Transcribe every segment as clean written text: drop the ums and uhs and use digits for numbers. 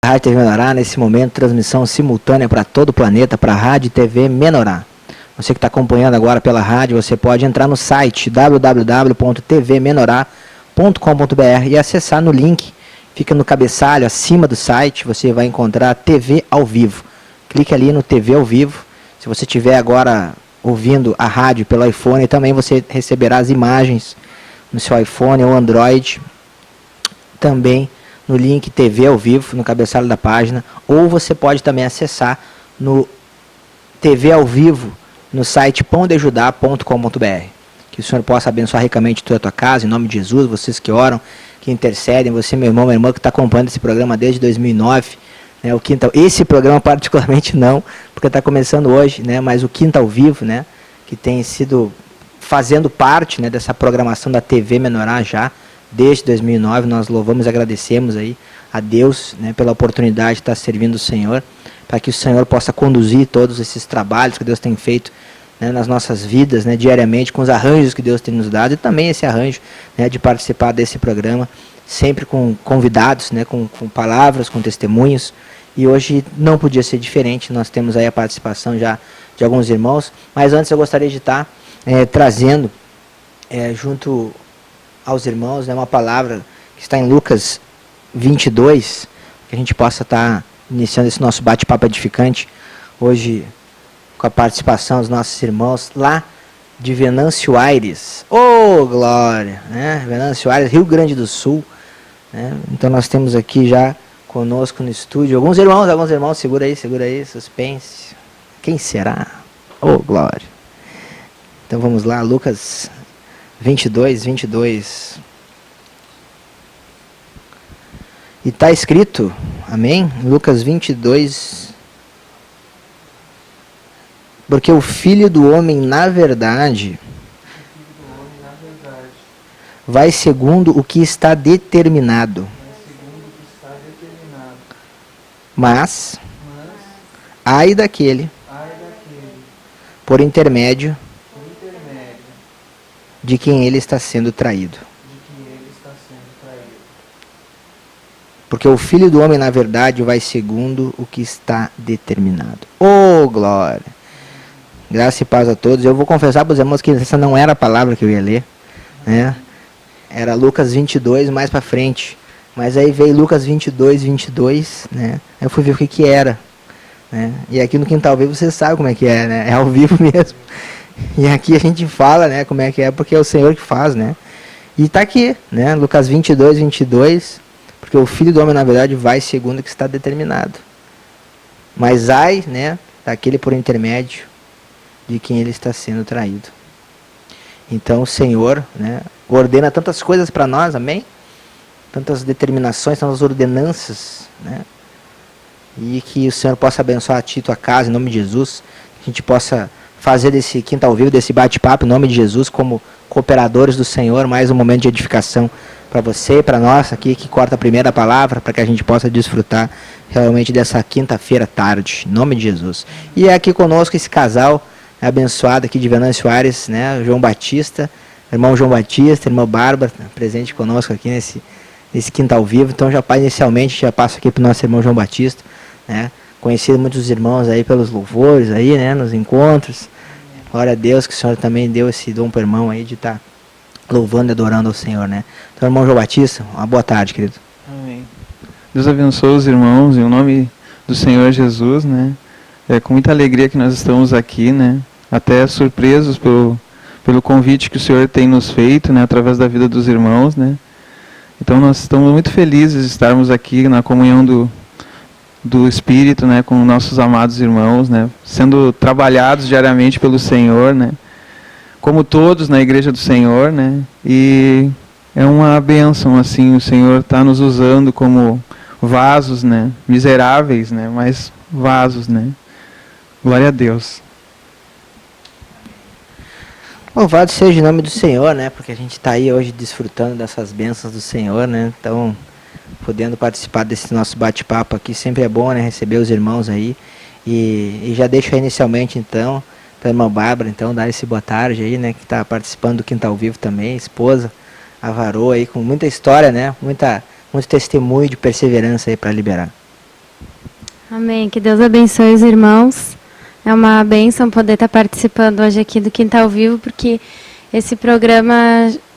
Rádio TV Menorá, nesse momento, transmissão simultânea para todo o planeta, para a Rádio TV Menorá. Você que está acompanhando agora pela rádio, você pode entrar no site www.tvmenorá.com.br e acessar no link, fica no cabeçalho, acima do site, você vai encontrar TV ao vivo. Clique ali no TV ao vivo. Se você estiver agora ouvindo a rádio pelo iPhone, também você receberá as imagens no seu iPhone ou Android, também no link TV ao vivo, no cabeçalho da página, ou você pode também acessar no TV ao vivo, no site pãodejudá.com.br. Que o Senhor possa abençoar ricamente toda a tua casa, em nome de Jesus, vocês que oram, que intercedem, você, meu irmão, minha irmã, que está acompanhando esse programa desde 2009, né, o Quinta, esse programa particularmente não, porque está começando hoje, né, mas o Quinta ao Vivo, né, que tem sido fazendo parte, né, dessa programação da TV Menorá já, desde 2009, nós louvamos e agradecemos aí a Deus, né, pela oportunidade de estar servindo o Senhor, para que o Senhor possa conduzir todos esses trabalhos que Deus tem feito, né, nas nossas vidas, né, diariamente, com os arranjos que Deus tem nos dado, e também esse arranjo, né, de participar desse programa, sempre com convidados, né, com palavras, com testemunhos, e hoje não podia ser diferente, nós temos aí a participação já de alguns irmãos, mas antes eu gostaria de estar trazendo junto aos irmãos, né, uma palavra que está em Lucas 22, que a gente possa estar iniciando esse nosso bate-papo edificante, hoje com a participação dos nossos irmãos lá de Venâncio Aires. Ô, glória! Né? Venâncio Aires, Rio Grande do Sul. Né? Então nós temos aqui já conosco no estúdio alguns irmãos, segura aí, suspense. Quem será? Ô, glória! Então vamos lá, Lucas 22. E está escrito, amém? Lucas 22. Porque o Filho do Homem, na verdade, vai segundo o que está determinado. Mas, ai daquele, por intermédio de quem ele está sendo traído. Porque o Filho do Homem, na verdade, vai segundo o que está determinado. Oh, glória! Graça e paz a todos. Eu vou confessar para os irmãos que essa não era a palavra que eu ia ler. Né? Era Lucas 22, mais para frente. Mas aí veio Lucas 22, né? Aí eu fui ver o que era. Né? E aqui no Quintal Vivo você sabe como é que é, né? É ao vivo mesmo. E aqui a gente fala, né, como é que é, porque é o Senhor que faz, né? E está aqui, né? Lucas 22. Porque o Filho do Homem, na verdade, vai segundo o que está determinado. Mas ai, né, daquele por intermédio de quem ele está sendo traído. Então o Senhor, né, ordena tantas coisas para nós, amém? Tantas determinações, tantas ordenanças, né? E que o Senhor possa abençoar a ti, tua casa, em nome de Jesus. Que a gente possa fazer desse Quinta ao Vivo, desse bate-papo, em nome de Jesus, como cooperadores do Senhor, mais um momento de edificação para você, para nós aqui, que corta a primeira palavra, para que a gente possa desfrutar realmente dessa quinta-feira tarde, em nome de Jesus. E é aqui conosco esse casal abençoado aqui de Venâncio Aires, né, João Batista, irmão João Batista, irmã Bárbara, presente conosco aqui nesse Quinta ao Vivo. Então já inicialmente já passo aqui para o nosso irmão João Batista, né, conhecido muitos irmãos aí pelos louvores aí, né, nos encontros. Glória a Deus que o Senhor também deu esse dom para o irmão aí de estar louvando e adorando ao Senhor, né. Então, irmão João Batista, uma boa tarde, querido. Amém. Deus abençoe os irmãos em nome do Senhor Jesus, né. É com muita alegria que nós estamos aqui, né, até surpresos pelo convite que o Senhor tem nos feito, né, através da vida dos irmãos, né. Então nós estamos muito felizes de estarmos aqui na comunhão do Espírito, né, com nossos amados irmãos, né, sendo trabalhados diariamente pelo Senhor, né, como todos na igreja do Senhor, né, e é uma bênção, assim, o Senhor está nos usando como vasos, né, miseráveis, né, mas vasos, né. Glória a Deus. Louvado seja o nome do Senhor, né? Porque a gente está aí hoje desfrutando dessas bênçãos do Senhor, né? Então, podendo participar desse nosso bate-papo aqui, sempre é bom, né? Receber os irmãos aí. E já deixo aí inicialmente, então, para a irmã Bárbara, então, dar esse boa tarde aí, né? Que está participando do Quinta ao Vivo também, esposa, avarou aí, com muita história, né? Muito testemunho de perseverança aí para liberar. Amém. Que Deus abençoe os irmãos. É uma bênção poder estar participando hoje aqui do Quinta ao Vivo, porque esse programa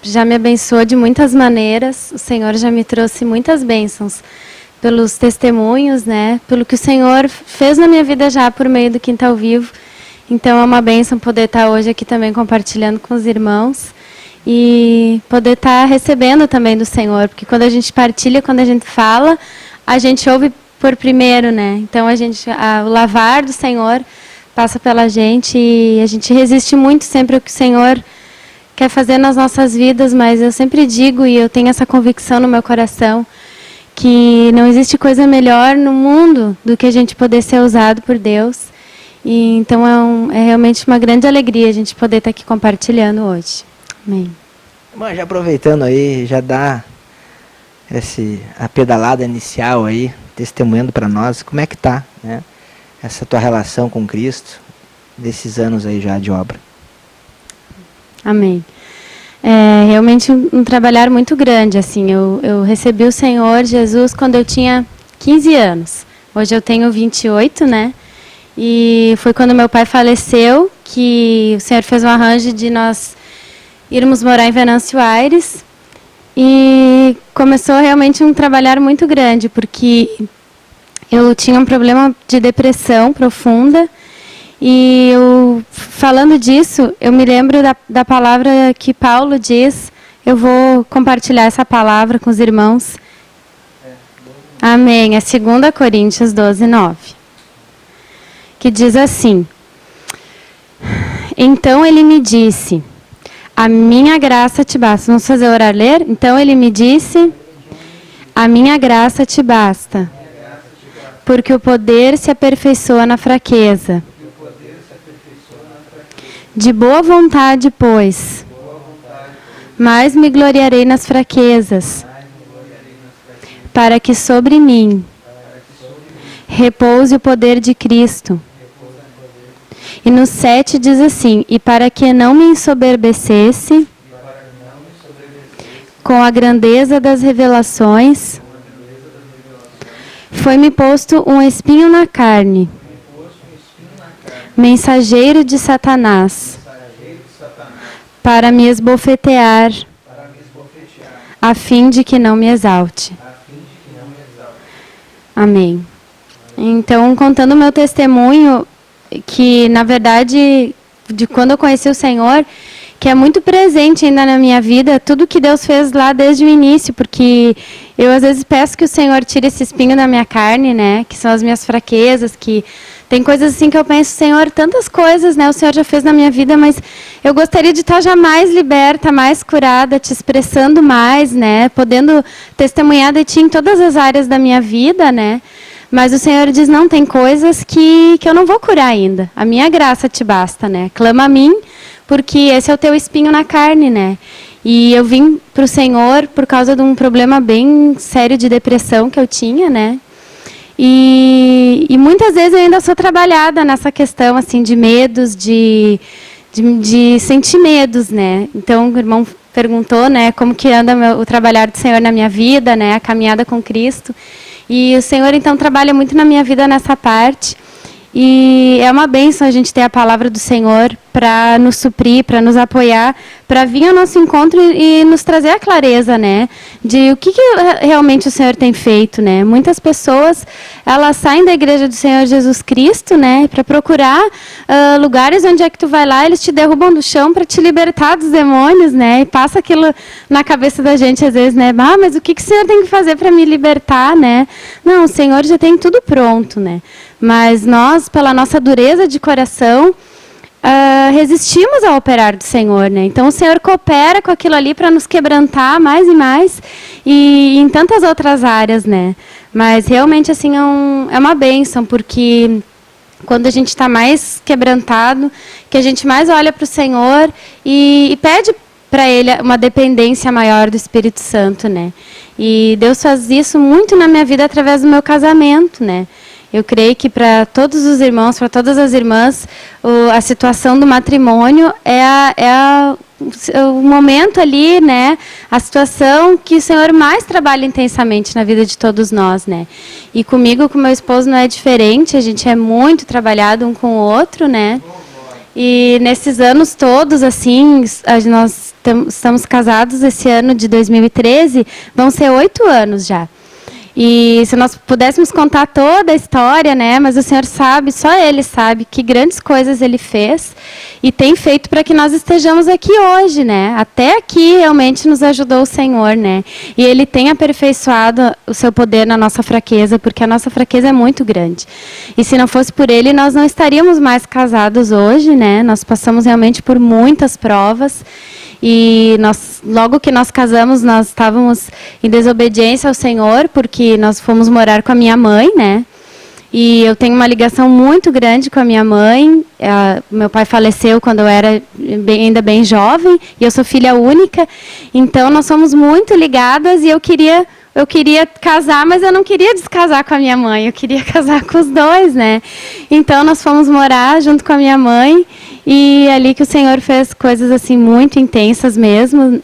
já me abençoou de muitas maneiras. O Senhor já me trouxe muitas bênçãos pelos testemunhos, né? Pelo que o Senhor fez na minha vida já por meio do Quinta ao Vivo. Então é uma bênção poder estar hoje aqui também compartilhando com os irmãos e poder estar recebendo também do Senhor, porque quando a gente partilha, quando a gente fala, a gente ouve por primeiro, né? Então o lavar do Senhor passa pela gente e a gente resiste muito sempre ao que o Senhor quer fazer nas nossas vidas, mas eu sempre digo e eu tenho essa convicção no meu coração que não existe coisa melhor no mundo do que a gente poder ser usado por Deus. E então é realmente uma grande alegria a gente poder estar aqui compartilhando hoje. Amém. Irmã, já aproveitando aí, já dá a pedalada inicial aí, testemunhando para nós, como é que tá, né, essa tua relação com Cristo, desses anos aí já de obra. Amém. É realmente um trabalhar muito grande, assim, eu recebi o Senhor Jesus quando eu tinha 15 anos, hoje eu tenho 28, né, e foi quando meu pai faleceu que o Senhor fez um arranjo de nós irmos morar em Venâncio Aires. E começou realmente um trabalhar muito grande, porque eu tinha um problema de depressão profunda. E falando disso, eu me lembro da palavra que Paulo diz. Eu vou compartilhar essa palavra com os irmãos. Amém. É 2 Coríntios 12, 9. Que diz assim: Então ele me disse... A minha graça te basta. Vamos fazer orar, ler? Então ele me disse, a minha graça te basta, porque o poder se aperfeiçoa na fraqueza. De boa vontade, pois, mais me gloriarei nas fraquezas, para que sobre mim repouse o poder de Cristo. E no 7 diz assim, e para que não me ensoberbecesse com a grandeza das revelações, foi-me posto um espinho na carne, mensageiro de Satanás, para me esbofetear, a fim de que não me exalte. Amém. Então, contando o meu testemunho, que na verdade, de quando eu conheci o Senhor, que é muito presente ainda na minha vida, tudo que Deus fez lá desde o início, porque eu às vezes peço que o Senhor tire esse espinho da minha carne, né, que são as minhas fraquezas, que tem coisas assim que eu penso, Senhor, tantas coisas, né, o Senhor já fez na minha vida, mas eu gostaria de estar já mais liberta, mais curada, te expressando mais, né, podendo testemunhar de Ti em todas as áreas da minha vida, né. Mas o Senhor diz, não, tem coisas que eu não vou curar ainda. A minha graça te basta, né? Clama a mim, porque esse é o teu espinho na carne, né? E eu vim para o Senhor por causa de um problema bem sério de depressão que eu tinha, né? E muitas vezes eu ainda sou trabalhada nessa questão, assim, de medos, de sentir medos, né? Então, o irmão perguntou, né, como que anda o trabalhar do Senhor na minha vida, né? A caminhada com Cristo. E o Senhor, então, trabalha muito na minha vida nessa parte. E é uma bênção a gente ter a palavra do Senhor para nos suprir, para nos apoiar, para vir ao nosso encontro e nos trazer a clareza, né, de o que realmente o Senhor tem feito, né. Muitas pessoas, elas saem da igreja do Senhor Jesus Cristo, né, para procurar lugares onde é que tu vai lá, eles te derrubam do chão para te libertar dos demônios, né, e passa aquilo na cabeça da gente às vezes, né, mas o que o Senhor tem que fazer para me libertar, né? Não, o Senhor já tem tudo pronto, né. Mas nós, pela nossa dureza de coração, resistimos ao operar do Senhor, né? Então o Senhor coopera com aquilo ali para nos quebrantar mais e mais, e em tantas outras áreas, né? Mas realmente assim é uma bênção, porque quando a gente está mais quebrantado, que a gente mais olha para o Senhor e pede para Ele uma dependência maior do Espírito Santo, né? E Deus faz isso muito na minha vida através do meu casamento, né? Eu creio que para todos os irmãos, para todas as irmãs, a situação do matrimônio é o momento ali, né, a situação que o Senhor mais trabalha intensamente na vida de todos nós, né. E comigo, com meu esposo, não é diferente, a gente é muito trabalhado um com o outro, né. E nesses anos todos, assim, nós estamos casados esse ano de 2013, vão ser 8 anos já. E se nós pudéssemos contar toda a história, né, mas o Senhor sabe, só Ele sabe que grandes coisas Ele fez e tem feito para que nós estejamos aqui hoje, né. Até aqui realmente nos ajudou o Senhor, né. E Ele tem aperfeiçoado o seu poder na nossa fraqueza, porque a nossa fraqueza é muito grande. E se não fosse por Ele, nós não estaríamos mais casados hoje, né. Nós passamos realmente por muitas provas. E logo que nós casamos, nós estávamos em desobediência ao Senhor, porque nós fomos morar com a minha mãe, né? E eu tenho uma ligação muito grande com a minha mãe. Meu pai faleceu quando eu era ainda bem jovem, e eu sou filha única. Então, nós somos muito ligadas, e eu queria casar, mas eu não queria descasar com a minha mãe, eu queria casar com os dois, né? Então, nós fomos morar junto com a minha mãe, e ali que o Senhor fez coisas assim muito intensas mesmo,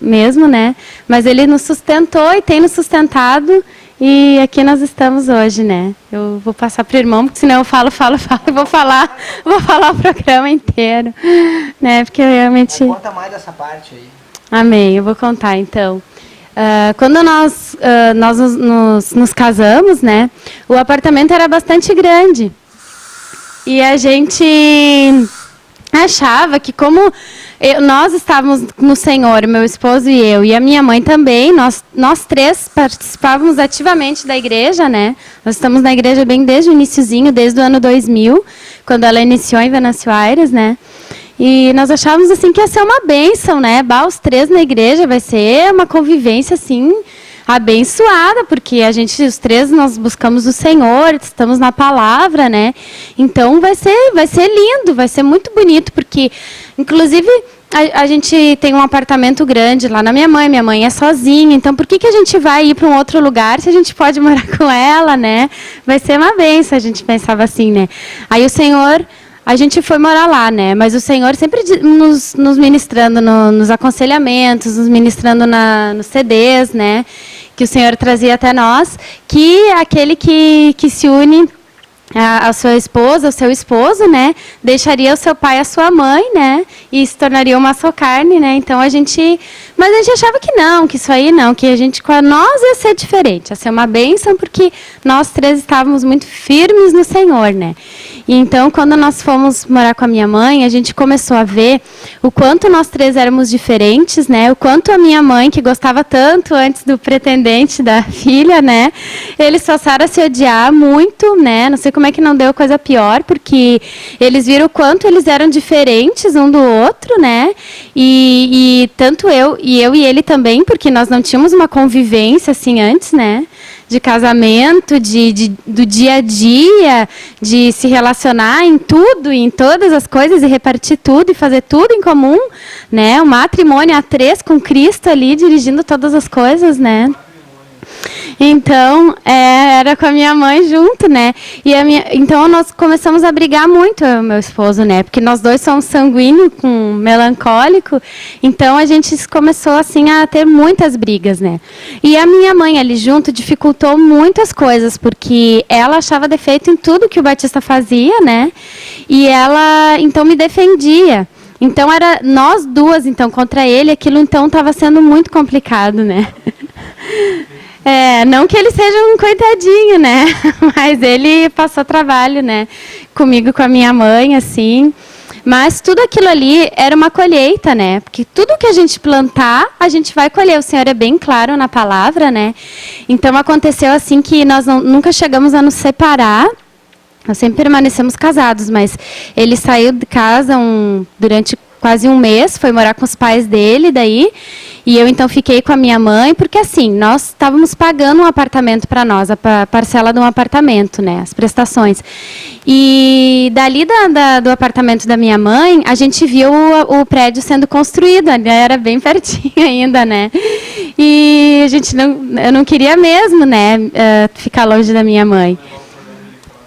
né? Mas Ele nos sustentou e tem nos sustentado, e aqui nós estamos hoje, né? Eu vou passar para o irmão, porque senão eu falo, e vou falar o programa inteiro, né? Porque eu realmente... Conta mais dessa parte aí. Amém, eu vou contar então. Quando nós nos casamos, né, o apartamento era bastante grande. E a gente achava que como nós estávamos no Senhor, meu esposo e eu, e a minha mãe também, nós três participávamos ativamente da igreja, né? Nós estamos na igreja bem desde o iniciozinho, desde o ano 2000, quando ela iniciou em Venâncio Aires, né? E nós achávamos assim que ia ser uma bênção, né? Os três na igreja vai ser uma convivência assim abençoada, porque os três nós buscamos o Senhor, estamos na palavra, né? Então vai ser lindo, vai ser muito bonito, porque inclusive a gente tem um apartamento grande lá na minha mãe é sozinha, então por que a gente vai ir para um outro lugar se a gente pode morar com ela, né? Vai ser uma bênção, a gente pensava assim, né? Aí o Senhor... A gente foi morar lá, né? Mas o Senhor sempre nos ministrando nos aconselhamentos, nos ministrando nos CDs, né? Que o Senhor trazia até nós, que aquele que se une a sua esposa, ao seu esposo, né? Deixaria o seu pai e a sua mãe, né? E se tornaria uma só carne, né? Então mas a gente achava que não, que isso aí não, que a gente com nós ia ser diferente, ia ser uma bênção, porque nós três estávamos muito firmes no Senhor, né? E então, quando nós fomos morar com a minha mãe, a gente começou a ver o quanto nós três éramos diferentes, né? O quanto a minha mãe, que gostava tanto antes do pretendente da filha, né? Eles passaram a se odiar muito, né? Não sei como é que não deu coisa pior, porque eles viram o quanto eles eram diferentes um do outro, né? E tanto eu e ele também, porque nós não tínhamos uma convivência assim antes, né? De casamento, do dia a dia, de se relacionar em tudo, em todas as coisas, e repartir tudo, e fazer tudo em comum, né? Um matrimônio a três com Cristo ali, dirigindo todas as coisas, né? Então, era com a minha mãe junto, né? Então, nós começamos a brigar muito, eu e meu esposo, né? Porque nós dois somos sanguíneo com melancólico. Então, a gente começou, assim, a ter muitas brigas, né? E a minha mãe ali junto dificultou muitas coisas, porque ela achava defeito em tudo que o Batista fazia, né? E ela, então, me defendia. Então, era nós duas, então, contra ele. Aquilo, então, estava sendo muito complicado, né? Não que ele seja um coitadinho, né? Mas ele passou trabalho, né? Comigo, com a minha mãe, assim. Mas tudo aquilo ali era uma colheita, né? Porque tudo que a gente plantar, a gente vai colher. O Senhor é bem claro na palavra, né? Então, aconteceu assim que nós nunca chegamos a nos separar. Nós sempre permanecemos casados, mas ele saiu de casa durante quase um mês, foi morar com os pais dele daí, e eu então fiquei com a minha mãe, porque assim, nós estávamos pagando um apartamento para nós, a parcela de um apartamento, né, as prestações. E dali do apartamento da minha mãe, a gente viu o prédio sendo construído, era bem pertinho ainda, né, e eu não queria mesmo, né, ficar longe da minha mãe.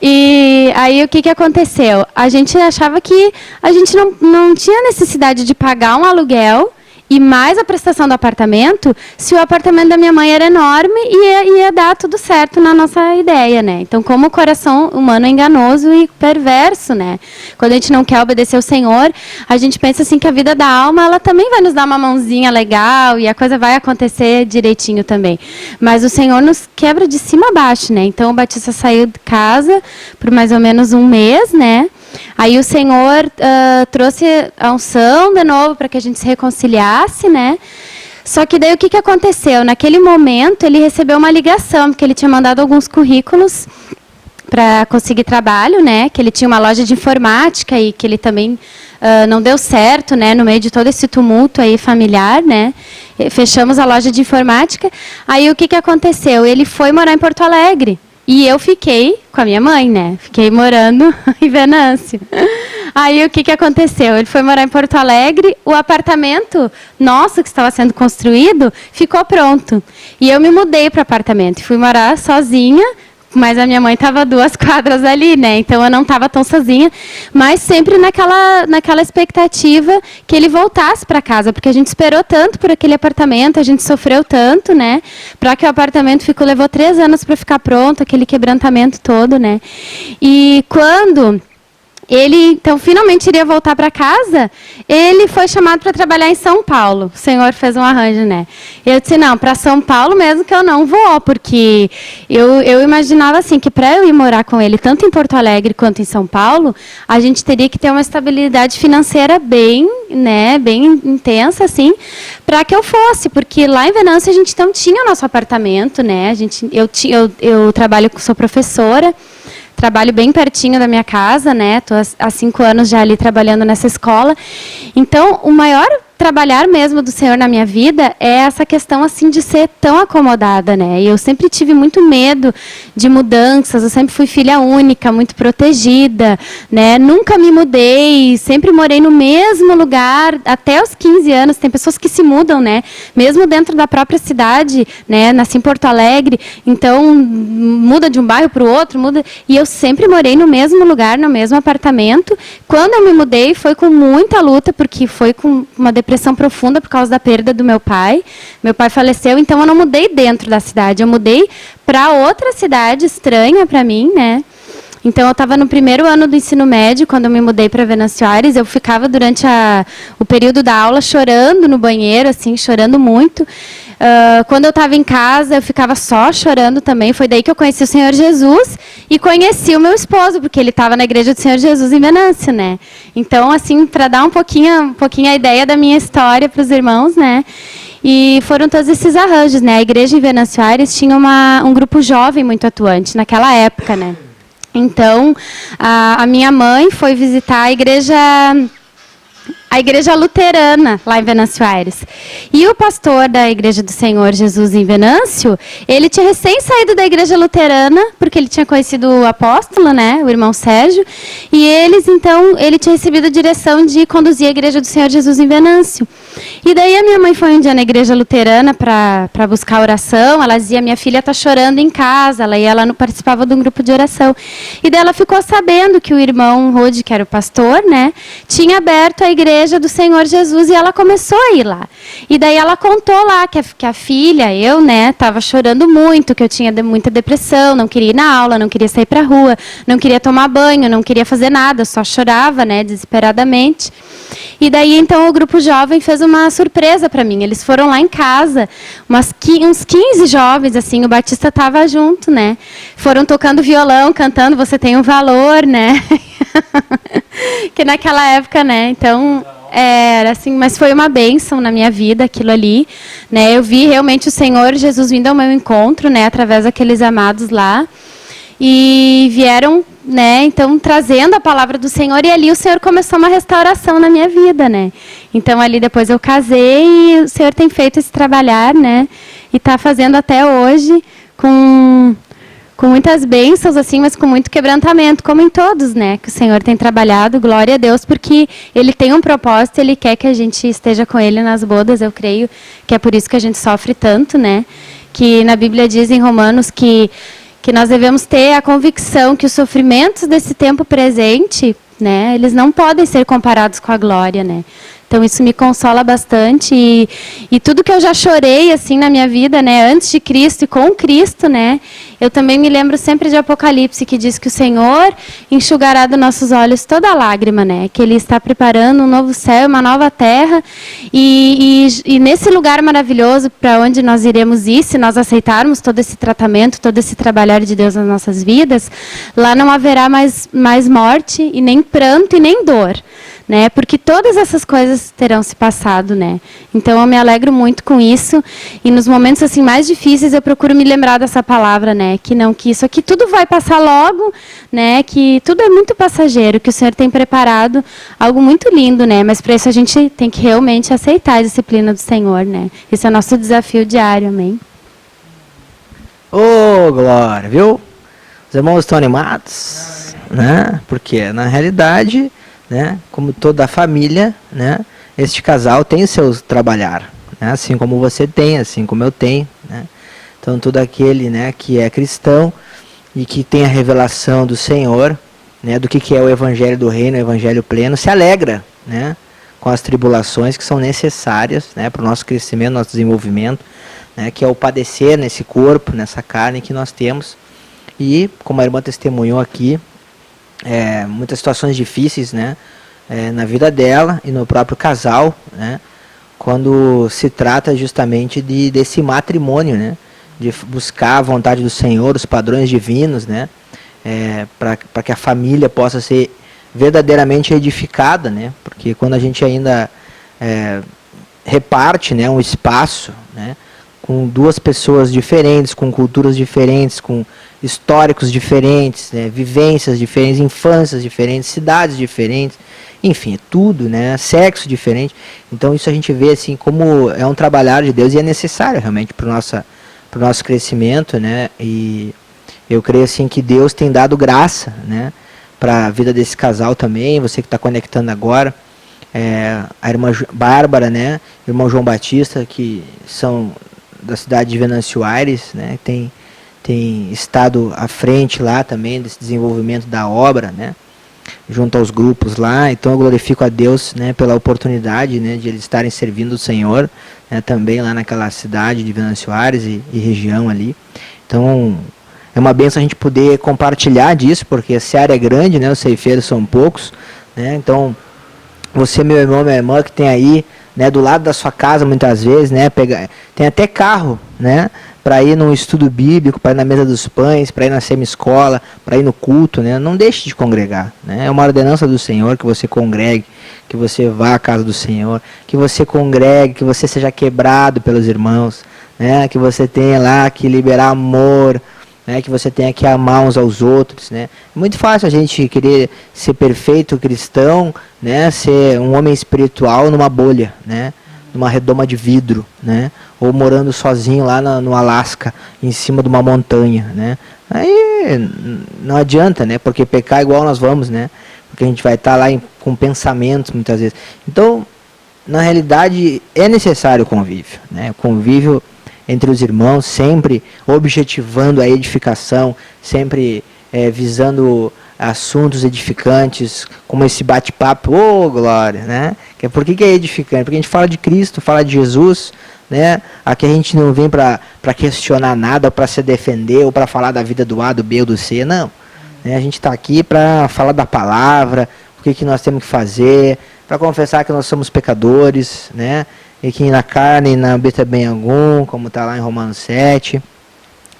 E aí o que aconteceu? A gente achava que a gente não tinha necessidade de pagar um aluguel e mais a prestação do apartamento, se o apartamento da minha mãe era enorme e ia dar tudo certo na nossa ideia, né? Então, como o coração humano é enganoso e perverso, né? Quando a gente não quer obedecer ao Senhor, a gente pensa assim que a vida da alma, ela também vai nos dar uma mãozinha legal e a coisa vai acontecer direitinho também. Mas o Senhor nos quebra de cima a baixo, né? Então, o Batista saiu de casa por mais ou menos um mês, né? Aí o Senhor trouxe a unção de novo para que a gente se reconciliasse, né? Só que daí o que aconteceu? Naquele momento ele recebeu uma ligação, porque ele tinha mandado alguns currículos para conseguir trabalho, né? Que ele tinha uma loja de informática e que ele também não deu certo, né? No meio de todo esse tumulto aí familiar, né? Fechamos a loja de informática. Aí o que aconteceu? Ele foi morar em Porto Alegre. E eu fiquei com a minha mãe, né? Fiquei morando em Venâncio. Aí o que aconteceu? Ele foi morar em Porto Alegre, o apartamento nosso que estava sendo construído ficou pronto. E eu me mudei para o apartamento e fui morar sozinha, mas a minha mãe estava 2 quadras ali, né? Então eu não estava tão sozinha, mas sempre naquela expectativa que ele voltasse para casa, porque a gente esperou tanto por aquele apartamento, a gente sofreu tanto, né? Para que o apartamento levou 3 anos para ficar pronto, aquele quebrantamento todo, né? E quando ele, então, finalmente iria voltar para casa, ele foi chamado para trabalhar em São Paulo. O Senhor fez um arranjo, né? Eu disse, não, para São Paulo mesmo que eu não vou, porque eu imaginava assim, que para eu ir morar com ele, tanto em Porto Alegre quanto em São Paulo, a gente teria que ter uma estabilidade financeira bem intensa, assim, para que eu fosse, porque lá em Venâncio a gente não tinha o nosso apartamento, né? Eu sou professora, trabalho bem pertinho da minha casa, né? Estou há 5 anos já ali trabalhando nessa escola. Então, o maior trabalhar mesmo do Senhor na minha vida é essa questão assim de ser tão acomodada, né? E eu sempre tive muito medo de mudanças, eu sempre fui filha única, muito protegida, né? Nunca me mudei, sempre morei no mesmo lugar até os 15 anos. Tem pessoas que se mudam, né? Mesmo dentro da própria cidade, né? Nasci em Porto Alegre, então muda de um bairro para o outro, muda. E eu sempre morei no mesmo lugar, no mesmo apartamento. Quando eu me mudei, foi com muita luta, porque foi com uma depressão profunda por causa da perda do meu pai. Meu pai faleceu, então eu não mudei dentro da cidade, eu mudei para outra cidade estranha para mim, né? Então eu estava no 1º ano do ensino médio, quando eu me mudei para Venâncio Aires, eu ficava durante o período da aula chorando no banheiro, assim, chorando muito. Quando eu estava em casa, eu ficava só chorando também. Foi daí que eu conheci o Senhor Jesus e conheci o meu esposo, porque ele estava na igreja do Senhor Jesus em Venâncio, né? Então, assim, para dar um pouquinho a ideia da minha história para os irmãos, né? E foram todos esses arranjos, né? A igreja em Venâncio Aires tinha um grupo jovem muito atuante naquela época, né? Então, a minha mãe foi visitar a igreja luterana, lá em Venâncio Aires. E o pastor da Igreja do Senhor Jesus em Venâncio, ele tinha recém saído da igreja luterana, porque ele tinha conhecido o apóstolo, né, o irmão Sérgio, e ele tinha recebido a direção de conduzir a Igreja do Senhor Jesus em Venâncio. E daí a minha mãe foi um dia na igreja luterana para buscar oração. Ela dizia, minha filha está chorando em casa. Ela não participava de um grupo de oração. E daí ela ficou sabendo que o irmão Rode, que era o pastor, né, tinha aberto a igreja do Senhor Jesus e ela começou a ir lá. E daí ela contou lá que a filha, eu, né, estava chorando muito, que eu tinha muita depressão, não queria ir na aula, não queria sair para a rua, não queria tomar banho, não queria fazer nada, só chorava, né, desesperadamente. E daí, então, o grupo jovem fez uma surpresa para mim. Eles foram lá em casa, uns 15 jovens, assim, o Batista estava junto, né? Foram tocando violão, cantando Você Tem um Valor, né? Que naquela época, né? Então, era assim, mas foi uma bênção na minha vida, aquilo ali, né? Eu vi realmente o Senhor Jesus vindo ao meu encontro, né? Através daqueles amados lá. E vieram, né, então, trazendo a palavra do Senhor, e ali o Senhor começou uma restauração na minha vida, né? Então, ali depois eu casei e o Senhor tem feito esse trabalhar, né? E está fazendo até hoje com muitas bênçãos, assim, mas com muito quebrantamento, como em todos, né? Que o Senhor tem trabalhado, glória a Deus, porque Ele tem um propósito, Ele quer que a gente esteja com Ele nas bodas, eu creio que é por isso que a gente sofre tanto, né? Que na Bíblia diz em Romanos que que nós devemos ter a convicção que os sofrimentos desse tempo presente, né, eles não podem ser comparados com a glória, né? Então isso me consola bastante e tudo que eu já chorei assim na minha vida, né, antes de Cristo e com Cristo, né, eu também me lembro sempre de Apocalipse, que diz que o Senhor enxugará dos nossos olhos toda lágrima, né, que Ele está preparando um novo céu, uma nova terra e nesse lugar maravilhoso para onde nós iremos ir, se nós aceitarmos todo esse tratamento, todo esse trabalhar de Deus nas nossas vidas, lá não haverá mais morte e nem pranto e nem dor, né, porque todas essas coisas terão se passado, né. Então eu me alegro muito com isso e nos momentos assim mais difíceis eu procuro me lembrar dessa palavra, né, que isso aqui tudo vai passar logo, né, que tudo é muito passageiro, que o Senhor tem preparado algo muito lindo, né, mas para isso a gente tem que realmente aceitar a disciplina do Senhor, né. Esse é o nosso desafio diário, amém. Ô, glória, viu? Os irmãos estão animados, né? Porque na realidade, né, como toda a família, né, este casal tem o seu trabalhar, né, assim como você tem, assim como eu tenho, né. Então todo aquele, né, que é cristão e que tem a revelação do Senhor, né, do que é o evangelho do reino, o evangelho pleno, se alegra, né, com as tribulações que são necessárias, né, para o nosso crescimento, nosso desenvolvimento, né, que é o padecer nesse corpo, nessa carne que nós temos. E como a irmã testemunhou aqui, muitas situações difíceis, né, na vida dela e no próprio casal, né, quando se trata justamente desse matrimônio, né, de buscar a vontade do Senhor, os padrões divinos, né, para que a família possa ser verdadeiramente edificada, né, porque quando a gente ainda reparte, né, um espaço, né, com duas pessoas diferentes, com culturas diferentes, com históricos diferentes, né, vivências diferentes, infâncias diferentes, cidades diferentes, enfim, tudo, né, sexo diferente. Então isso a gente vê assim como é um trabalhar de Deus e é necessário realmente para o nosso crescimento, né, e eu creio assim que Deus tem dado graça, né, para a vida desse casal também, você que está conectando agora, a irmã Bárbara, né, o irmão João Batista, que são da cidade de Venâncio Aires, né, tem estado à frente lá também desse desenvolvimento da obra, né, junto aos grupos lá. Então eu glorifico a Deus, né, pela oportunidade, né, de eles estarem servindo o Senhor, né, também lá naquela cidade de Venâncio Aires e região ali. Então é uma bênção a gente poder compartilhar disso, porque essa área é grande, né, os ceifeiros são poucos, né, então você, meu irmão, minha irmã, que tem aí, né, do lado da sua casa muitas vezes, né, tem até carro, né, para ir num estudo bíblico, para ir na mesa dos pães, para ir na semi-escola, para ir no culto, né, não deixe de congregar, né, é uma ordenança do Senhor que você congregue, que você vá à casa do Senhor, que você congregue, que você seja quebrado pelos irmãos, né, que você tenha lá que liberar amor, né, que você tenha que amar uns aos outros, né. É muito fácil a gente querer ser perfeito cristão, né, ser um homem espiritual numa bolha, né, numa redoma de vidro, né, ou morando sozinho lá no Alasca, em cima de uma montanha, né. Aí não adianta, né, porque pecar igual nós vamos, né, porque a gente vai estar lá com pensamentos muitas vezes. Então, na realidade, é necessário o convívio, né, o convívio entre os irmãos, sempre objetivando a edificação, sempre visando assuntos edificantes, como esse bate-papo, glória, né? Por que é edificante? Porque a gente fala de Cristo, fala de Jesus, né? Aqui a gente não vem para questionar nada, para se defender, ou para falar da vida do A, do B ou do C, não. Né? A gente está aqui para falar da palavra, o que nós temos que fazer, para confessar que nós somos pecadores, né? E que na carne não habita bem algum, como está lá em Romanos 7,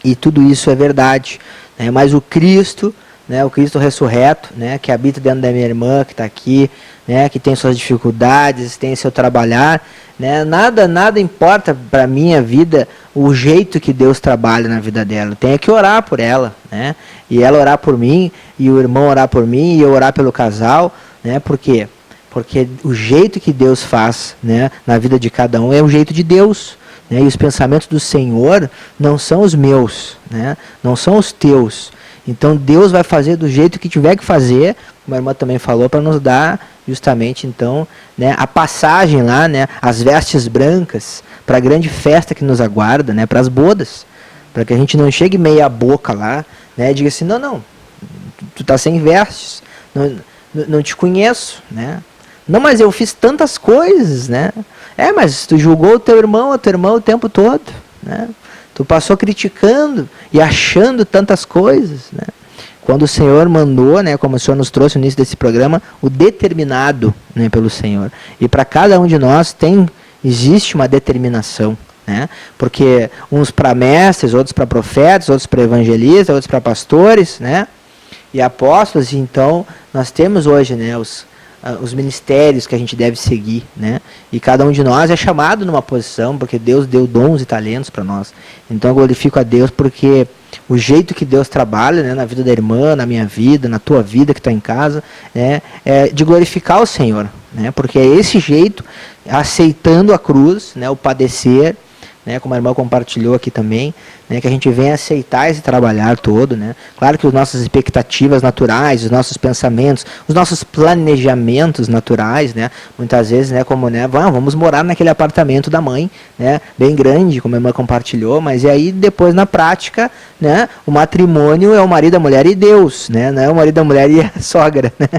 e tudo isso é verdade, né? Mas o Cristo, né, o Cristo ressurreto, né, que habita dentro da minha irmã, que está aqui, né, que tem suas dificuldades, tem seu trabalhar, né, nada importa para a minha vida o jeito que Deus trabalha na vida dela. Eu tenho que orar por ela, né, e ela orar por mim, e o irmão orar por mim, e eu orar pelo casal, né, por quê? Porque o jeito que Deus faz, né, na vida de cada um é o jeito de Deus, né, e os pensamentos do Senhor não são os meus, né, não são os teus. Então Deus vai fazer do jeito que tiver que fazer, como a irmã também falou, para nos dar justamente então, né, a passagem lá, né, as vestes brancas para a grande festa que nos aguarda, né, para as bodas, para que a gente não chegue meia boca lá, né, e diga assim, não, tu tá sem vestes, não te conheço, né? Não, mas eu fiz tantas coisas, né? Mas tu julgou o teu irmão, a tua irmã o tempo todo, né? Tu passou criticando e achando tantas coisas, né? Quando o Senhor mandou, né, como o Senhor nos trouxe no início desse programa, o determinado, né, pelo Senhor. E para cada um de nós existe uma determinação, né? Porque uns para mestres, outros para profetas, outros para evangelistas, outros para pastores, né? E apóstolos. Então nós temos hoje, né, os ministérios que a gente deve seguir, né? E cada um de nós é chamado numa posição, porque Deus deu dons e talentos para nós. Então eu glorifico a Deus porque o jeito que Deus trabalha, né, na vida da irmã, na minha vida, na tua vida que está em casa, né, é de glorificar o Senhor, né? Porque é esse jeito, aceitando a cruz, né, o padecer, né, como a irmã compartilhou aqui também, né, que a gente vem aceitar esse trabalhar todo, né? Claro que as nossas expectativas naturais, os nossos pensamentos, os nossos planejamentos naturais, né, muitas vezes, né, como, né, vamos morar naquele apartamento da mãe, né, bem grande, como a irmã compartilhou, mas e aí depois na prática, né, o matrimônio é o marido, a mulher e Deus, né, não é o marido, a mulher e a sogra, né?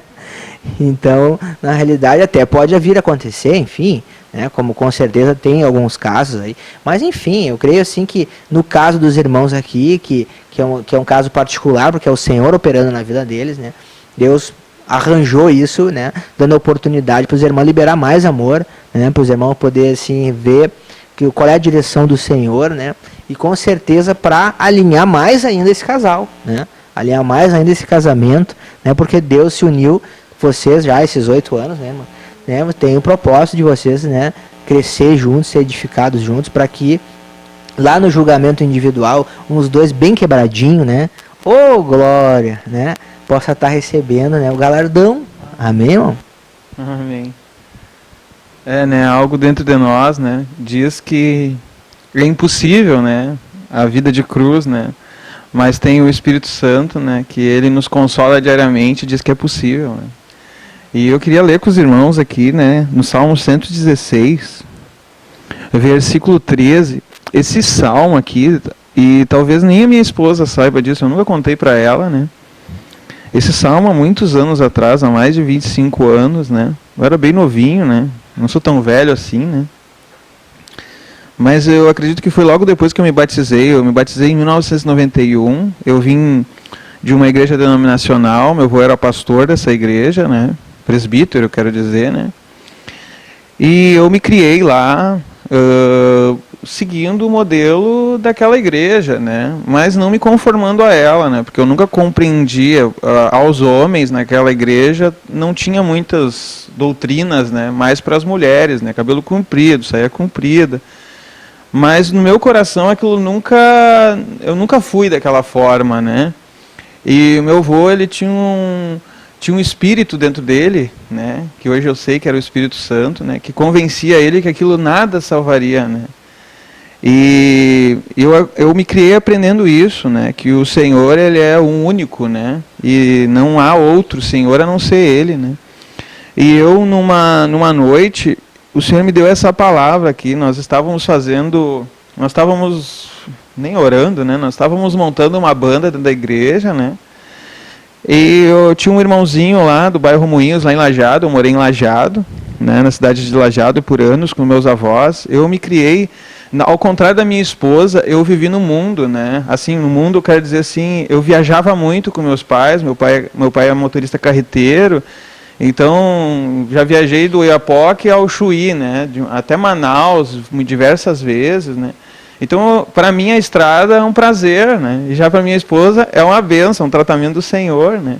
Então, na realidade, até pode vir a acontecer, enfim, né, como com certeza tem alguns casos aí, mas enfim, eu creio assim que no caso dos irmãos aqui, que é um caso particular, porque é o Senhor operando na vida deles, né, Deus arranjou isso, né, dando oportunidade para os irmãos liberar mais amor, né, para os irmãos poderem assim, ver qual é a direção do Senhor, né, e com certeza para alinhar mais ainda esse casal, né, alinhar mais ainda esse casamento, né, porque Deus se uniu, vocês já esses 8 anos, né, tem o propósito de vocês, né, crescer juntos, ser edificados juntos, para que lá no julgamento individual, uns dois bem quebradinhos, né, glória, né, possa estar recebendo, né, o galardão. Amém, irmão? Amém. Né, algo dentro de nós, né, diz que é impossível, né, a vida de cruz, né, mas tem o Espírito Santo, né, que ele nos consola diariamente e diz que é possível, né. E eu queria ler com os irmãos aqui, né, no Salmo 116, versículo 13. Esse salmo aqui, e talvez nem a minha esposa saiba disso, eu nunca contei para ela, né. Esse salmo há muitos anos atrás, há mais de 25 anos, né, eu era bem novinho, né, não sou tão velho assim, né. Mas eu acredito que foi logo depois que eu me batizei em 1991, eu vim de uma igreja denominacional, meu avô era pastor dessa igreja, né, presbítero, eu quero dizer, né? E eu me criei lá, seguindo o modelo daquela igreja, né? Mas não me conformando a ela, né? Porque eu nunca compreendia, aos homens naquela igreja, não tinha muitas doutrinas, né? Mais para as mulheres, né? Cabelo comprido, saia comprida. Mas no meu coração aquilo eu nunca fui daquela forma, né? E o meu avô, ele tinha um espírito dentro dele, né, que hoje eu sei que era o Espírito Santo, né, que convencia ele que aquilo nada salvaria, né. E eu me criei aprendendo isso, né, que o Senhor, ele é o único, né, e não há outro Senhor a não ser ele, né. E eu numa noite, o Senhor me deu essa palavra aqui, nós estávamos nem orando, né, nós estávamos montando uma banda dentro da igreja, né. E eu tinha um irmãozinho lá do bairro Moinhos, lá em Lajeado, eu morei em Lajeado, né, na cidade de Lajeado por anos com meus avós. Eu me criei, ao contrário da minha esposa, eu vivi no mundo, né, assim, no mundo eu quero dizer assim, eu viajava muito com meus pais, meu pai é motorista carreteiro, então já viajei do Oiapoque ao Chuí, né, até Manaus, diversas vezes, né. Então, para mim, a estrada é um prazer, né? E já para minha esposa é uma bênção, um tratamento do Senhor, né?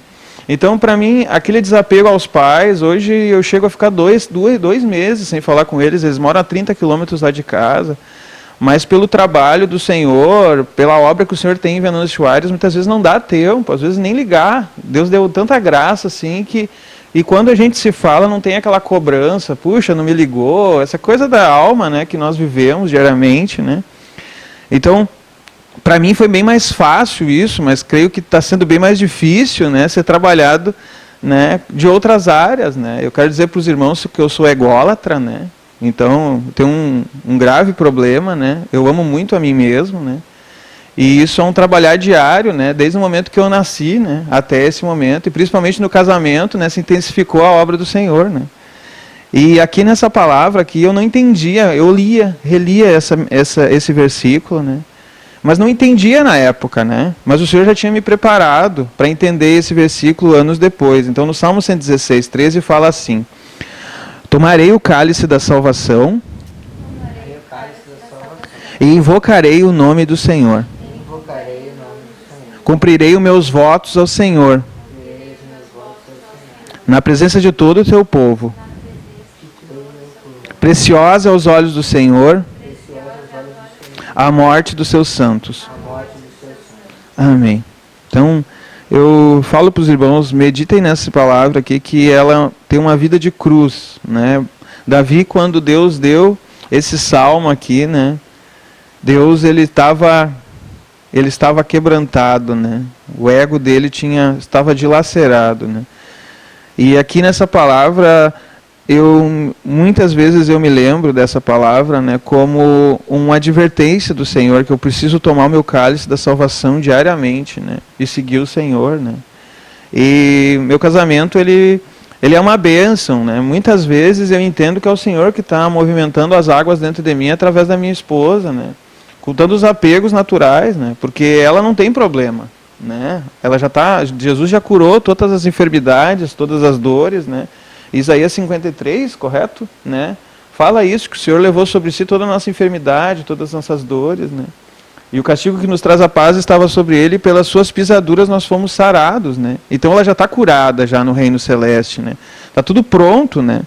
Então, para mim, aquele desapego aos pais, hoje eu chego a ficar dois meses sem falar com eles, eles moram a 30 quilômetros lá de casa, mas pelo trabalho do Senhor, pela obra que o Senhor tem em Venâncio Aires, muitas vezes não dá tempo, às vezes nem ligar. Deus deu tanta graça, assim, que... E quando a gente se fala, não tem aquela cobrança, puxa, não me ligou, essa coisa da alma, né, que nós vivemos diariamente, né? Então, para mim foi bem mais fácil isso, mas creio que está sendo bem mais difícil, né, ser trabalhado, né, de outras áreas, né. Eu quero dizer para os irmãos que eu sou ególatra, né. Então, eu tenho um grave problema, né. Eu amo muito a mim mesmo, né. E isso é um trabalhar diário, né? Desde o momento que eu nasci, né? Até esse momento, e principalmente no casamento, né? Se intensificou a obra do Senhor, né? E aqui nessa palavra aqui eu não entendia, eu relia esse versículo, né? Mas não entendia na época, né? Mas o Senhor já tinha me preparado para entender esse versículo anos depois. Então no Salmo 116, 13 fala assim: tomarei o cálice da salvação e invocarei o nome do Senhor. Cumprirei os meus votos ao Senhor na presença de todo o teu povo. Preciosa aos olhos do Senhor a morte dos seus santos. Amém. Então, eu falo para os irmãos, meditem nessa palavra aqui, que ela tem uma vida de cruz, né? Davi, quando Deus deu esse salmo aqui, né? Deus, ele estava quebrantado, né? O ego dele estava dilacerado, né? E aqui nessa palavra, muitas vezes eu me lembro dessa palavra, né, como uma advertência do Senhor, que eu preciso tomar o meu cálice da salvação diariamente, né, e seguir o Senhor, né. E meu casamento, ele é uma bênção, né. Muitas vezes eu entendo que é o Senhor que está movimentando as águas dentro de mim através da minha esposa, né, com todos os apegos naturais, né, porque ela não tem problema, né. Jesus já curou todas as enfermidades, todas as dores, né. Isaías 53, correto? Né? Fala isso, que o Senhor levou sobre si toda a nossa enfermidade, todas as nossas dores, né? E o castigo que nos traz a paz estava sobre ele, e pelas suas pisaduras nós fomos sarados, né? Então ela já está curada já no reino celeste, né? Está tudo pronto, né?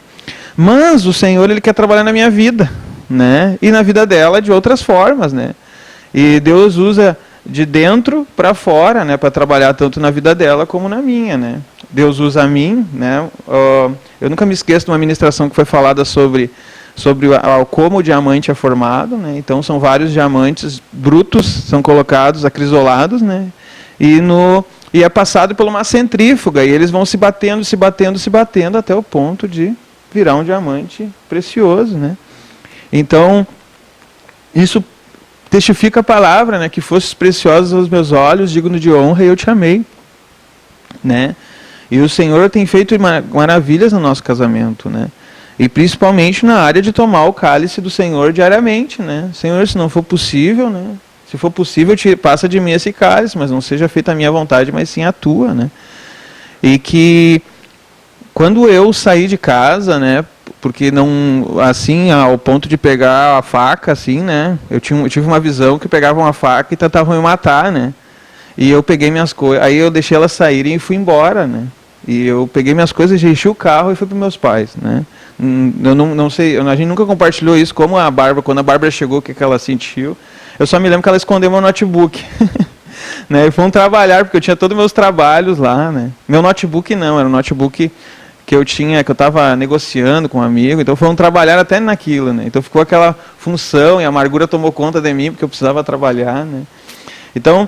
Mas o Senhor, ele quer trabalhar na minha vida, né? E na vida dela de outras formas, né? E Deus usa de dentro para fora, né? Para trabalhar tanto na vida dela como na minha, né? Deus usa a mim, né? Eu nunca me esqueço de uma ministração que foi falada sobre como o diamante é formado, né? Então são vários diamantes brutos, são colocados, acrisolados, né? E é passado por uma centrífuga, e eles vão se batendo até o ponto de virar um diamante precioso, né? Então, isso testifica a palavra, né? Que fostes preciosos aos meus olhos, digno de honra, e eu te amei, né? E o Senhor tem feito maravilhas no nosso casamento, né? E principalmente na área de tomar o cálice do Senhor diariamente, né? Senhor, se não for possível, né? Se for possível, passa de mim esse cálice, mas não seja feita a minha vontade, mas sim a tua, né? E que quando eu saí de casa, né? Porque não, assim, ao ponto de pegar a faca, assim, né? Eu tive uma visão que pegavam uma faca e tentavam me matar, né? E eu peguei minhas coisas, aí eu deixei elas saírem e fui embora, né? E eu peguei minhas coisas, enchi o carro e fui para meus pais, né? Eu não sei, a gente nunca compartilhou isso, como a Bárbara, quando a Bárbara chegou, o que ela sentiu. Eu só me lembro que ela escondeu meu notebook. Né? E fomos trabalhar, porque eu tinha todos os meus trabalhos lá, né? Meu notebook não, era um notebook que eu estava negociando com um amigo, então fomos trabalhar até naquilo, né? Então ficou aquela função e a amargura tomou conta de mim, porque eu precisava trabalhar, né? Então,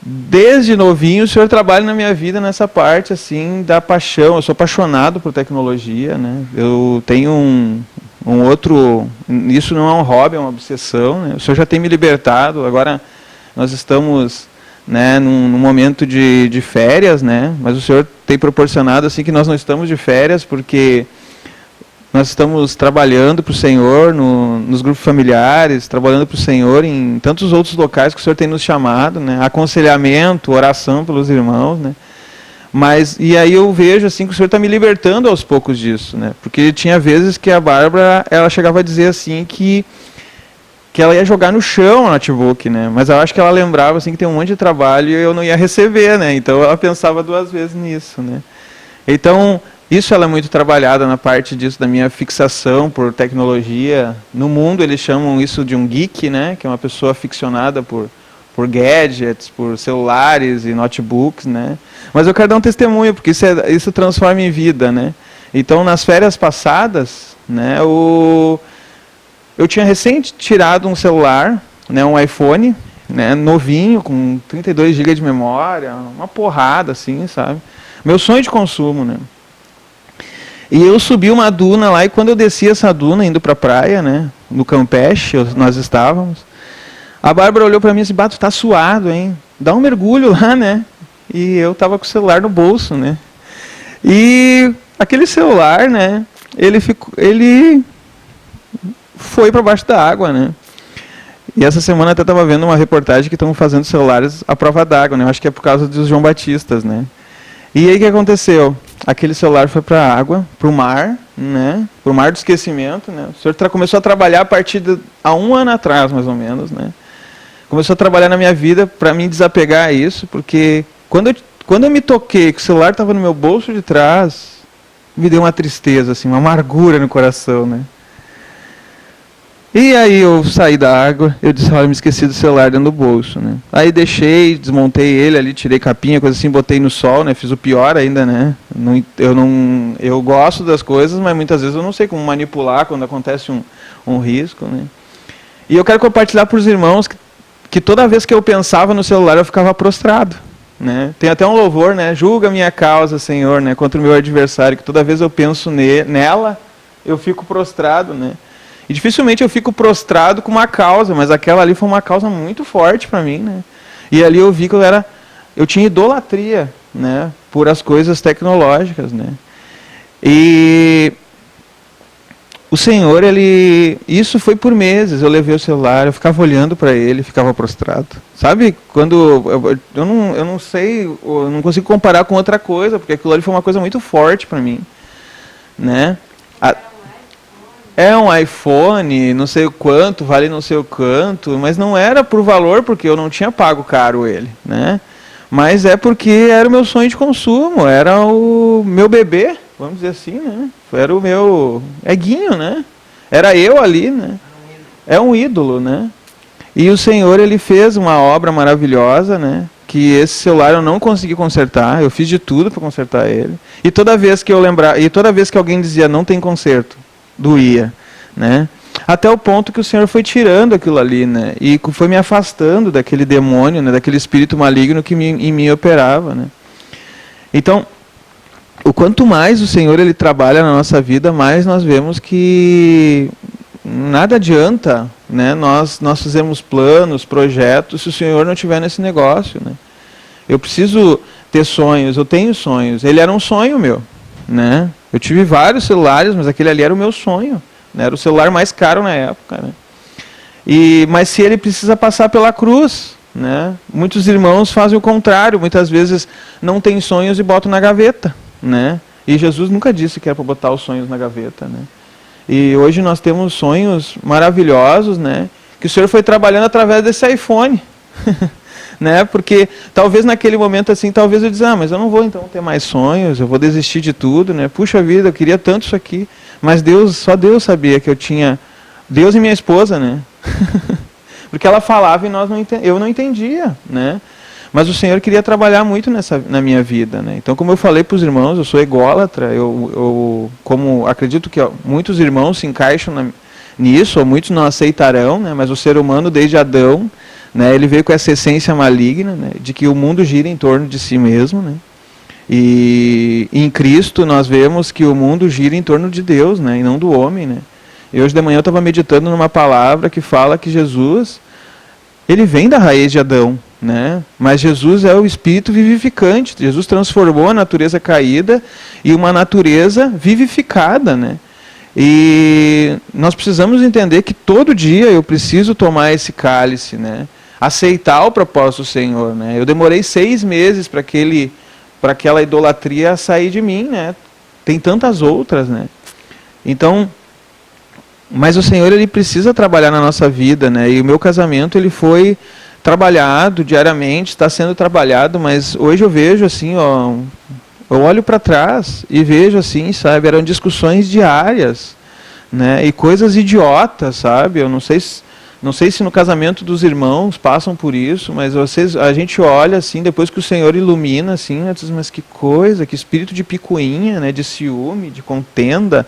desde novinho, o Senhor trabalha na minha vida nessa parte, assim, da paixão. Eu sou apaixonado por tecnologia, né? Eu tenho um outro... Isso não é um hobby, é uma obsessão, né? O Senhor já tem me libertado. Agora nós estamos, né, num momento de férias, né? Mas o Senhor tem proporcionado, assim, que nós não estamos de férias, porque nós estamos trabalhando para o Senhor nos grupos familiares, trabalhando para o Senhor em tantos outros locais que o Senhor tem nos chamado, né? Aconselhamento, oração pelos irmãos, né? E aí eu vejo assim que o Senhor está me libertando aos poucos disso, né? Porque tinha vezes que a Bárbara, ela chegava a dizer assim que ela ia jogar no chão o notebook, né? Mas eu acho que ela lembrava assim que tem um monte de trabalho e eu não ia receber, né? Então ela pensava duas vezes nisso, né? Então, isso ela é muito trabalhada na parte disso, da minha fixação por tecnologia. No mundo eles chamam isso de um geek, né? Que é uma pessoa aficionada por gadgets, por celulares e notebooks, né? Mas eu quero dar um testemunho, porque isso transforma em vida, né? Então, nas férias passadas, né? Eu tinha recém tirado um celular, né? Um iPhone, né? Novinho, com 32 GB de memória, uma porrada, assim, sabe? Meu sonho de consumo, né? E eu subi uma duna lá, e quando eu desci essa duna, indo para a praia, né, no Campeche, nós estávamos, A Bárbara olhou para mim e disse, Bato, tá suado, hein? Dá um mergulho lá, né? E eu tava com o celular no bolso, né? E aquele celular, né? Ele foi para baixo da água, né? E essa semana até estava vendo uma reportagem que estão fazendo celulares à prova d'água, né? Eu acho que é por causa dos João Batistas, né? E aí o que aconteceu? Aquele celular foi para a água, para o mar, né? Para o mar do esquecimento, né? O senhor começou a trabalhar a partir de há 1 ano atrás, mais ou menos, né? Começou a trabalhar na minha vida para me desapegar a isso, porque quando eu me toquei que o celular estava no meu bolso de trás, me deu uma tristeza, assim, uma amargura no coração, né? E aí eu saí da água, eu disse, olha, me esqueci do celular dentro do bolso, né? Aí deixei, desmontei ele ali, tirei capinha, coisa assim, botei no sol, né? Fiz o pior ainda, né? Eu gosto das coisas, mas muitas vezes eu não sei como manipular quando acontece um risco, né? E eu quero compartilhar para os irmãos que toda vez que eu pensava no celular eu ficava prostrado, né? Tem até um louvor, né? Julga minha causa, Senhor, né? Contra o meu adversário, que toda vez eu penso nela, eu fico prostrado, né? E dificilmente eu fico prostrado com uma causa, mas aquela ali foi uma causa muito forte para mim, né? E ali eu vi que eu tinha idolatria, né? Por as coisas tecnológicas, né? E o Senhor, isso foi por meses, eu levei o celular, eu ficava olhando para ele, ficava prostrado. Sabe, quando, eu não sei, eu não consigo comparar com outra coisa, porque aquilo ali foi uma coisa muito forte para mim, né? É um iPhone, não sei o quanto, vale não sei o quanto, mas não era por valor, porque eu não tinha pago caro ele, né? Mas é porque era o meu sonho de consumo, era o meu bebê, vamos dizer assim, né? Era o meu eguinho, né? Era eu ali, né? É um ídolo, né? E o Senhor, ele fez uma obra maravilhosa, né? Que esse celular eu não consegui consertar, eu fiz de tudo para consertar ele. E toda vez que alguém dizia não tem conserto, doía, né? Até o ponto que o Senhor foi tirando aquilo ali, né? E foi me afastando daquele demônio, né? Daquele espírito maligno que em mim operava, né? Então, o quanto mais o Senhor ele trabalha na nossa vida, mais nós vemos que nada adianta, né? Nós fizemos planos, projetos, se o Senhor não estiver nesse negócio, né? Eu preciso ter sonhos, eu tenho sonhos. Ele era um sonho meu, né? Eu tive vários celulares, mas aquele ali era o meu sonho, né? Era o celular mais caro na época, né? Mas se ele precisa passar pela cruz, né? Muitos irmãos fazem o contrário, muitas vezes não têm sonhos e botam na gaveta, né? E Jesus nunca disse que era para botar os sonhos na gaveta, né? E hoje nós temos sonhos maravilhosos, né? Que o Senhor foi trabalhando através desse iPhone. Né? Porque talvez naquele momento assim, talvez eu dizia, mas eu não vou então ter mais sonhos, eu vou desistir de tudo, né? Puxa vida, eu queria tanto isso aqui, mas só Deus sabia que eu tinha Deus e minha esposa, né? Porque ela falava e eu não entendia, né? Mas o Senhor queria trabalhar muito na minha vida, né? Então, como eu falei para os irmãos, eu sou ególatra, como acredito que muitos irmãos se encaixam nisso, ou muitos não aceitarão, né? Mas o ser humano desde Adão, né, ele veio com essa essência maligna, né, de que o mundo gira em torno de si mesmo, né, e em Cristo nós vemos que o mundo gira em torno de Deus, né, e não do homem, né. E hoje de manhã eu estava meditando numa palavra que fala que Jesus, ele vem da raiz de Adão, né, mas Jesus é o Espírito vivificante. Jesus transformou a natureza caída em uma natureza vivificada, né. E nós precisamos entender que todo dia eu preciso tomar esse cálice, né? Aceitar o propósito do Senhor, né? Eu demorei 6 meses para aquela idolatria sair de mim, né? Tem tantas outras, né? Então, mas o Senhor ele precisa trabalhar na nossa vida, né? E o meu casamento ele foi trabalhado diariamente, está sendo trabalhado, mas hoje eu vejo assim, ó, eu olho para trás e vejo assim, sabe, eram discussões diárias, né? E coisas idiotas, sabe? Eu não sei se no casamento dos irmãos passam por isso, mas a gente olha assim, depois que o Senhor ilumina assim, mas que coisa, que espírito de picuinha, né, de ciúme, de contenda,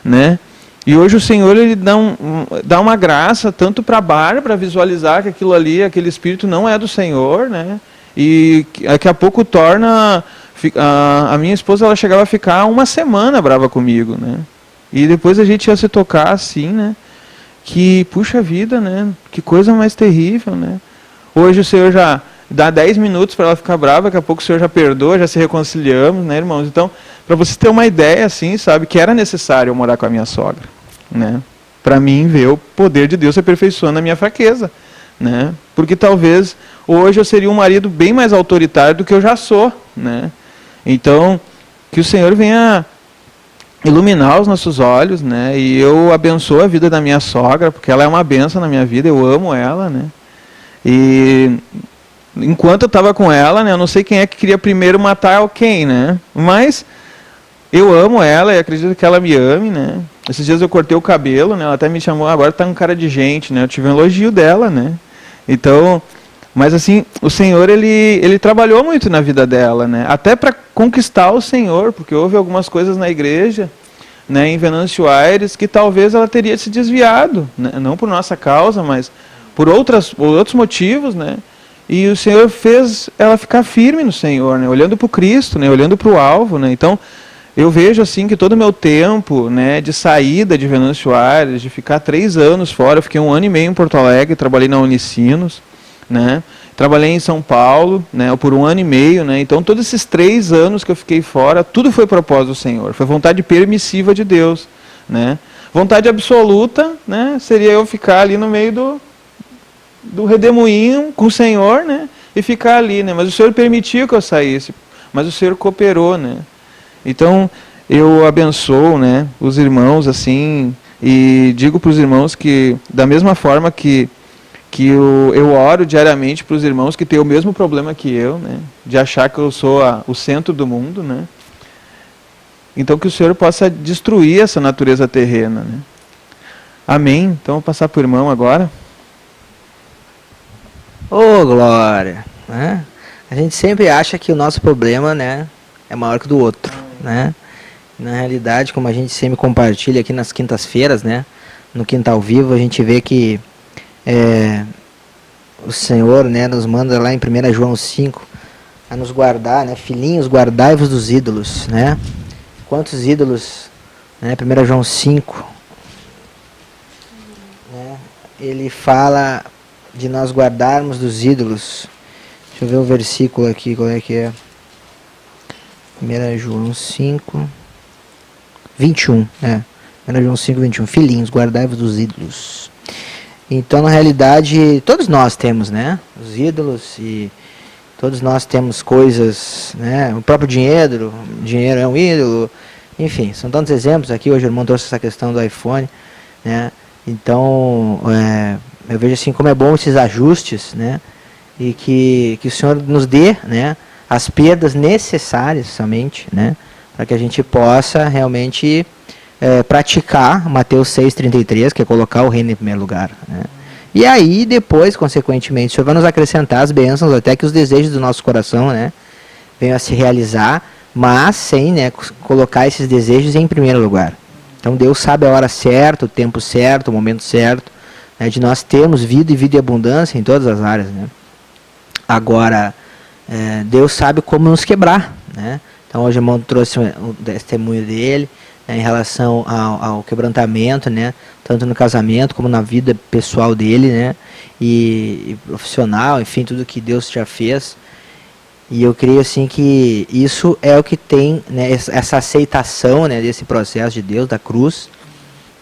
né? E hoje o Senhor ele dá uma graça tanto para a Bárbara visualizar que aquilo ali, aquele espírito não é do Senhor, né? E daqui a pouco torna a minha esposa, ela chegava a ficar 1 semana brava comigo, né? E depois a gente ia se tocar assim, né? que, puxa vida, né? Que coisa mais terrível, né? Hoje o Senhor já dá 10 minutos para ela ficar brava, daqui a pouco o Senhor já perdoa, já se reconciliamos, né, irmãos? Então, para vocês terem uma ideia, assim, sabe, que era necessário eu morar com a minha sogra, né? Para mim ver o poder de Deus se aperfeiçoando a minha fraqueza, né? Porque talvez hoje eu seria um marido bem mais autoritário do que eu já sou, né? Então, que o Senhor venha iluminar os nossos olhos, né? E eu abençoo a vida da minha sogra, porque ela é uma bênção na minha vida, eu amo ela, né? E enquanto eu estava com ela, né, eu não sei quem é que queria primeiro matar quem, né? Mas eu amo ela e acredito que ela me ame, né? Esses dias eu cortei o cabelo, né? Ela até me chamou, agora tá com cara de gente, né? Eu tive um elogio dela, né? Então, mas assim, o Senhor, ele trabalhou muito na vida dela, né? Até para conquistar o Senhor, porque houve algumas coisas na igreja, né, em Venâncio Aires, que talvez ela teria se desviado, né? Não por nossa causa, mas por outros motivos, né? E o Senhor fez ela ficar firme no Senhor, né? Olhando para o Cristo, né? Olhando para o alvo, né? Então, eu vejo assim que todo o meu tempo, né, de saída de Venâncio Aires, de ficar 3 anos fora, eu fiquei 1 ano e meio em Porto Alegre, trabalhei na Unicinos, né? Trabalhei em São Paulo, né, por 1 ano e meio, né? Então todos esses 3 anos que eu fiquei fora, tudo foi propósito do Senhor, foi vontade permissiva de Deus, né? Vontade absoluta, né, seria eu ficar ali no meio do redemoinho com o Senhor, né, e ficar ali, né? Mas o Senhor permitiu que eu saísse, mas o Senhor cooperou, né? Então eu abençoo, né, os irmãos assim, e digo para os irmãos que da mesma forma que eu oro diariamente para os irmãos que têm o mesmo problema que eu, né, de achar que eu sou o centro do mundo, né? Então que o Senhor possa destruir essa natureza terrena, né? Amém? Então vou passar para o irmão agora. Ô, glória! Né? A gente sempre acha que o nosso problema, né, é maior que o do outro, né? Na realidade, como a gente sempre compartilha aqui nas quintas-feiras, né, no Quintal Vivo, a gente vê que o Senhor, né, nos manda lá em 1 João 5 a nos guardar, né, filhinhos, guardai-vos dos ídolos, né? Quantos ídolos, né? 1 João 5, né, ele fala de nós guardarmos dos ídolos. Deixa eu ver o versículo aqui, qual é que é? 1 João 5, 21, né? 1 João 5, 21. Filhinhos, guardai-vos dos ídolos. Então, na realidade, todos nós temos, né, os ídolos, e todos nós temos coisas, né, o próprio dinheiro é um ídolo, enfim, são tantos exemplos aqui. Hoje o irmão trouxe essa questão do iPhone, né? Então, eu vejo assim como é bom esses ajustes, né, e que o Senhor nos dê, né, as perdas necessárias somente, né, para que a gente possa realmente praticar Mateus 6,33, que é colocar o reino em primeiro lugar, né? E aí depois, consequentemente, o Senhor vai nos acrescentar as bênçãos até que os desejos do nosso coração, né, venham a se realizar, mas sem, né, colocar esses desejos em primeiro lugar. Então Deus sabe a hora certa, o tempo certo, o momento certo, né, de nós termos vida e vida e abundância em todas as áreas, né? Agora, Deus sabe como nos quebrar, né? Então hoje o irmão trouxe o testemunho dele, né, em relação ao quebrantamento, né, tanto no casamento como na vida pessoal dele, né, e profissional, enfim, tudo que Deus já fez. E eu creio assim que isso é o que tem, né, essa aceitação, né, desse processo de Deus, da cruz,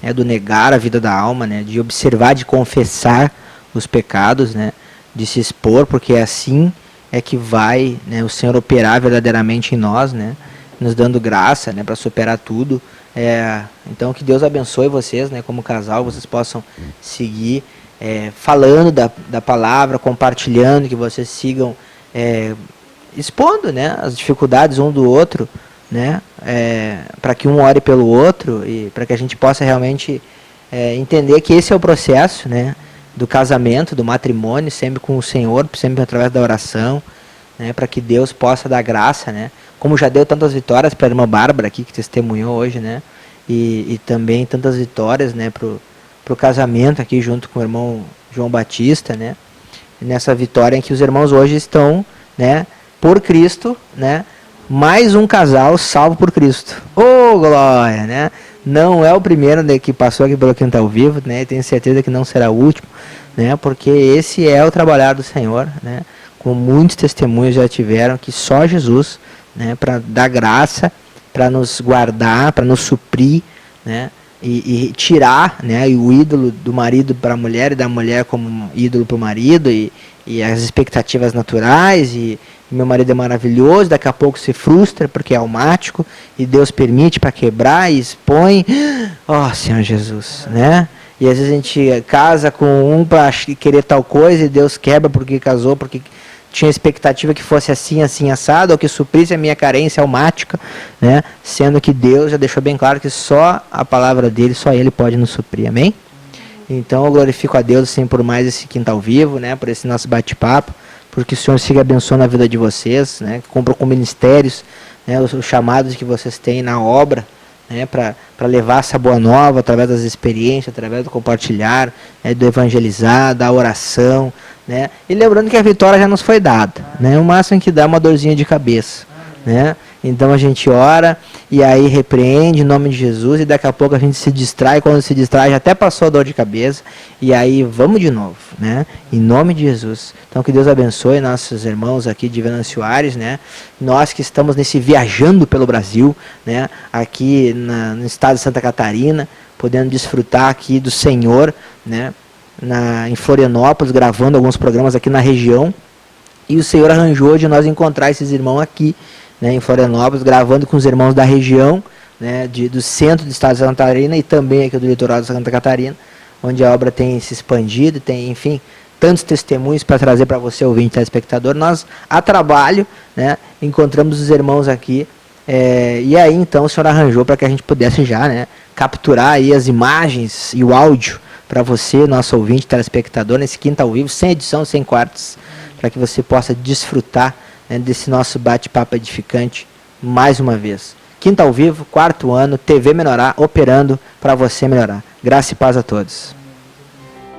né, do negar a vida da alma, né, de observar, de confessar os pecados, né, de se expor, porque assim é que vai, né, o Senhor operar verdadeiramente em nós, né, nos dando graça, né, para superar tudo. Então que Deus abençoe vocês, né, como casal, vocês possam seguir falando da palavra, compartilhando, que vocês sigam expondo, né, as dificuldades um do outro, né, para que um ore pelo outro e para que a gente possa realmente entender que esse é o processo, né, do casamento, do matrimônio, sempre com o Senhor, sempre através da oração, né, para que Deus possa dar graça, né, como já deu tantas vitórias para a irmã Bárbara aqui, que testemunhou hoje, né, e também tantas vitórias, né, pro casamento aqui junto com o irmão João Batista, né, nessa vitória em que os irmãos hoje estão, né, por Cristo, né, mais um casal salvo por Cristo. Oh, glória, né? Não é o primeiro, né, que passou aqui pelo Quinta ao Vivo, né? Tenho certeza que não será o último, né? Porque esse é o trabalhar do Senhor, né? Como muitos testemunhos já tiveram, que só Jesus, né, para dar graça, para nos guardar, para nos suprir, né? E tirar, né, o ídolo do marido para a mulher e da mulher como ídolo para o marido e as expectativas naturais e meu marido é maravilhoso, daqui a pouco se frustra porque é almático e Deus permite para quebrar e expõe, Senhor Jesus, né? E às vezes a gente casa com um para querer tal coisa e Deus quebra porque casou, porque tinha expectativa que fosse assim, assim, assado, ou que suprisse a minha carência almática, né? Sendo que Deus já deixou bem claro que só a palavra dele, só ele pode nos suprir, amém? Então eu glorifico a Deus assim, por mais esse Quinta ao Vivo, né? Por esse nosso bate-papo, porque o Senhor siga abençoando a vida de vocês, né? Que cumpram com ministérios, né? Os chamados que vocês têm na obra, né? Para levar essa boa nova através das experiências, através do compartilhar, né? Do evangelizar, da oração, né? E lembrando que a vitória já nos foi dada, né? O máximo que dá é uma dorzinha de cabeça, né? Então a gente ora e aí repreende em nome de Jesus e daqui a pouco a gente se distrai, quando se distrai já até passou a dor de cabeça e aí vamos de novo, né? Em nome de Jesus. Então que Deus abençoe nossos irmãos aqui de Venâncio Aires, né? Nós que estamos nesse viajando pelo Brasil, né? Aqui no estado de Santa Catarina, podendo desfrutar aqui do Senhor, né? Em Florianópolis, gravando alguns programas aqui na região, e o Senhor arranjou de nós encontrar esses irmãos aqui, né, em Florianópolis, gravando com os irmãos da região, né, do centro do estado de Santa Catarina e também aqui do litoral de Santa Catarina, onde a obra tem se expandido, tem, enfim, tantos testemunhos para trazer para você, ouvinte, telespectador. Nós, a trabalho, né, encontramos os irmãos aqui, e aí então o Senhor arranjou para que a gente pudesse já, né, capturar aí as imagens e o áudio para você, nosso ouvinte, telespectador, nesse Quinta ao Vivo, sem edição, sem cortes, para que você possa desfrutar, né, desse nosso bate-papo edificante mais uma vez. Quinta ao Vivo, 4º ano, TV Menorá, operando para você melhorar. Graça e paz a todos.